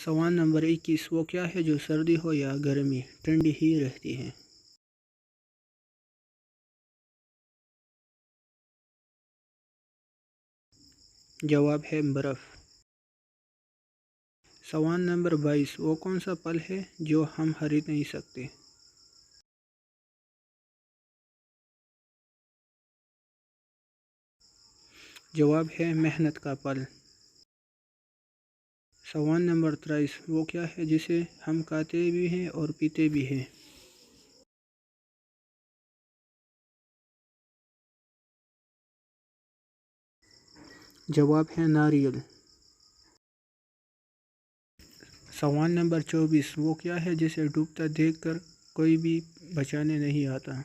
सवाल नंबर 21, वो क्या है जो सर्दी हो या गर्मी ठंडी ही रहती है? जवाब है बर्फ़। सवाल नंबर 22, वो कौन सा फल है जो हम खरीद नहीं सकते? जवाब है मेहनत का फल। सवाल नंबर 23, वो क्या है जिसे हम खाते भी हैं और पीते भी हैं? जवाब है नारियल। सवाल नंबर 24, वो क्या है जिसे डूबता देखकर कोई भी बचाने नहीं आता?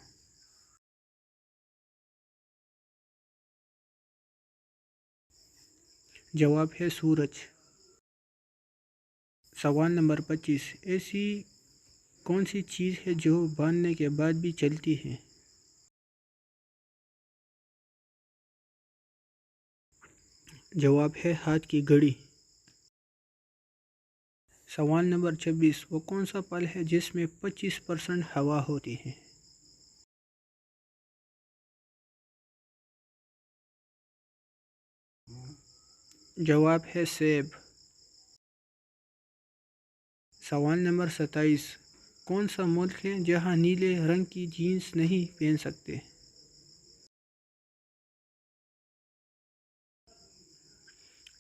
जवाब है सूरज। सवाल नंबर 25, ऐसी कौन सी चीज़ है जो बांधने के बाद भी चलती है? जवाब है हाथ की घड़ी। सवाल नंबर 26, वो कौन सा फल है जिसमें 25% हवा होती है? जवाब है सेब। सवाल नंबर 27, कौन सा मुल्क है जहां नीले रंग की जीन्स नहीं पहन सकते?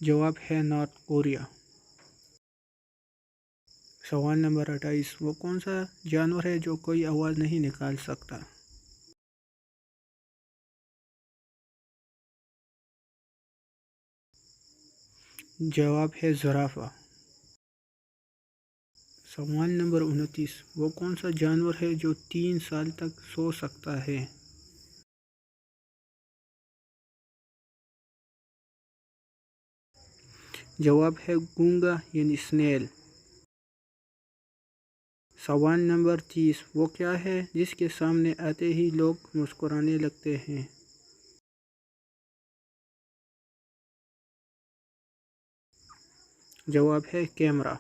जवाब है नॉर्थ कोरिया। सवाल नंबर 28, वो कौन सा जानवर है जो कोई आवाज़ नहीं निकाल सकता? जवाब है ज़ुराफ़ा। सवाल नंबर 29, वो कौन सा जानवर है जो 3 साल तक सो सकता है? जवाब है गूंगा यानी स्नेल। सवाल नंबर 30, वो क्या है जिसके सामने आते ही लोग मुस्कुराने लगते हैं? जवाब है कैमरा।